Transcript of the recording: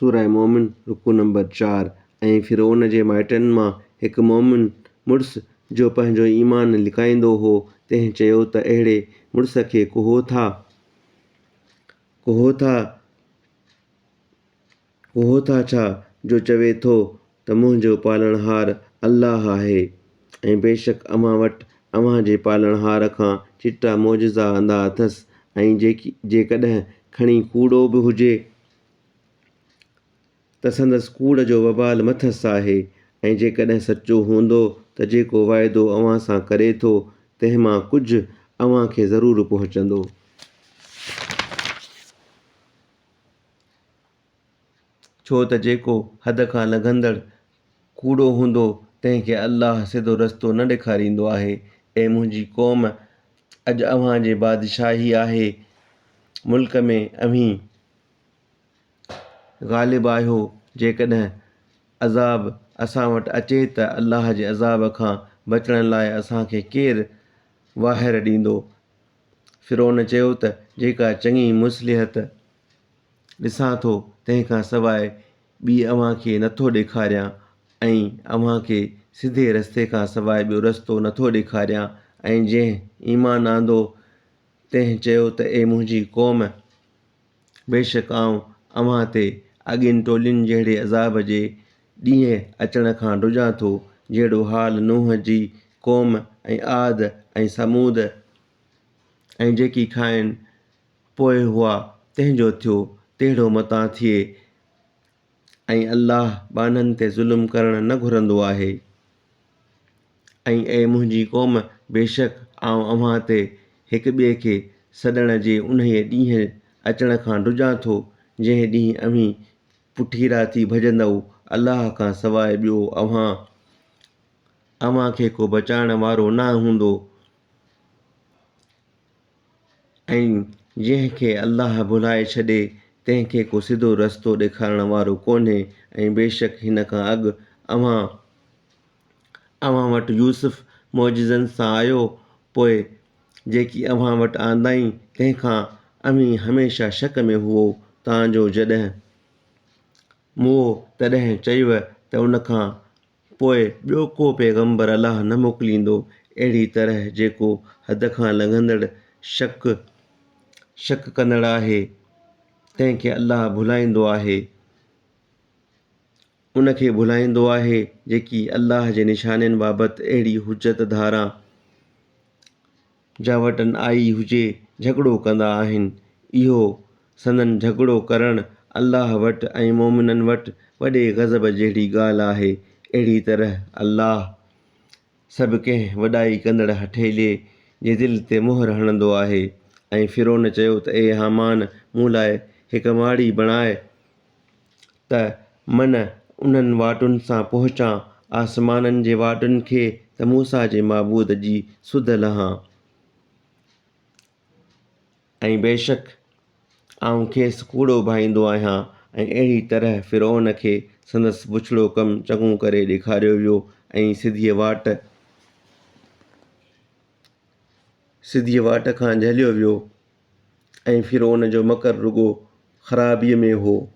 सूरह मोमिन रुकू नंबर 4। ऐं फिरौन जे माइटनि मां हिकु मोमिन मुड़ुस जो पंहिंजो ईमान लिकाईंदो हो। तंहिं चयो त अहिड़े मुड़ुस खे कोहो था छा जो चवे थो त मुंहिंजो पालणहार अल्लाह आहे, ऐं बेशक अव्हां वटि अव्हां जे पालणहार खां चिटा मोजिज़ा आंदा अथसि। ऐं जेकॾहिं खणी कूड़ो बि हुजे त संदसि कूड़ जो वबाल मथसि आहे, ऐं जेकॾहिं सचो हूंदो त जेको वाइदो अव्हां सां करे थो तंहिं मां कुझु अव्हां खे ज़रूरु पहुचंदो। छो त जेको हद खां लंघंदड़ कूड़ो हूंदो तंहिंखे अल्लाह सिधो रस्तो न ॾेखारींदो आहे। ऐं मुंहिंजी क़ौम, अॼु अव्हां जी बादशाही आहे, मुल्क में अव्हीं ग़ालिब आहियो। जेकॾहिं अज़ाब असां वटि अचे त अल्लाह जे अज़ाब खां बचण लाइ असांखे केरु वाहिर ॾींदो। फिरौन चयो त जेका चङी मुसलिहत ॾिसां थो तंहिंखां सवाइ ॿी अव्हां खे नथो ॾेखारियां, ऐं अव्हां खे सिधे रस्ते खां सवाइ ॿियो रस्तो नथो ॾेखारियां। ऐं जंहिं ईमान आंदो तंहिं चयो त ए मुंहिंजी क़ौम, बेशक आउं अव्हां ते अॻियुनि टोलियुनि जहिड़े अज़ाब जे ॾींहुं अचण खां ॾुजां थो, जहिड़ो हाल नूह जी क़ौम ऐं आद ऐं समूद ऐं जेकी खाइनि पोइ हुआ तंहिंजो थियो, तहिड़ो मतां थिए। ऐं अल्लाह बाननि ते ज़ुल्म करणु न घुरंदो आहे। ऐं ए मुंहिंजी क़ौम, बेशक आउं अव्हां ते हिक ॿिए खे सॾण जे उन्हीअ ॾींहुं अचण खां ॾुजां थो, जंहिं ॾींहुं अव्हीं पुठी राती भॼंदव, अल्लाह खां सवाइ ॿियो अव्हां खे को बचाइण वारो न हूंदो। ऐं जंहिं खे अल्लाह भुलाए छॾे तंहिंखे को सिधो रस्तो ॾेखारण वारो कोन्हे। ऐं बेशक हिन खां अॻु अव्हां वटि यूसुफ मोजिज़नि सां आयो, पोइ जेकी अव्हां वटि आंदाईं तंहिंखां अव्हीं हमेशह शक में हुओ, तांजो जॾहिं मुओ तॾहिं चयव त उन खां पोइ ॿियो को पैगंबर अल्लाह न मोकिलींदो। अहिड़ी तरह जेको हद खां लंघंदड़ शक कंदड़ आहे तंहिंखे अल्लाह भुलाईंदो आहे, उन खे भुलाईंदो आहे जेकी अल्लाह जे निशाननि बाबति अहिड़ी हुजत धारां जा वटि आई हुजे झगड़ो कंदा आहिनि। इहो संदन झगड़ो करणु अल्लाह वटि ऐं मोमिननि वटि वॾे ग़ज़ब जहिड़ी ॻाल्हि आहे। अहिड़ी तरह अल्लाह सभु कंहिं वॾाई कंदड़ हथेलीअ जे दिलि ते मुहर हणंदो आहे। ऐं फिरौन चयो त ए हामान, मूं लाइ हिकु माड़ी बणाए त मन उन्हनि वाटुनि सां पहुचां, आसमाननि जे वाटुनि खे, त मूसा जे माबूद जी सुध लहां। ऐं बेशक आउं खेसि कूड़ो भाईंदो आहियां। ऐं अहिड़ी तरह फिरौन खे संदसि बुछड़ो कमु चङो करे ॾेखारियो वियो ऐं सिधीअ वाट खां झलियो वियो। ऐं फिरौन जो मकर रुगो ख़राबीअ में हो।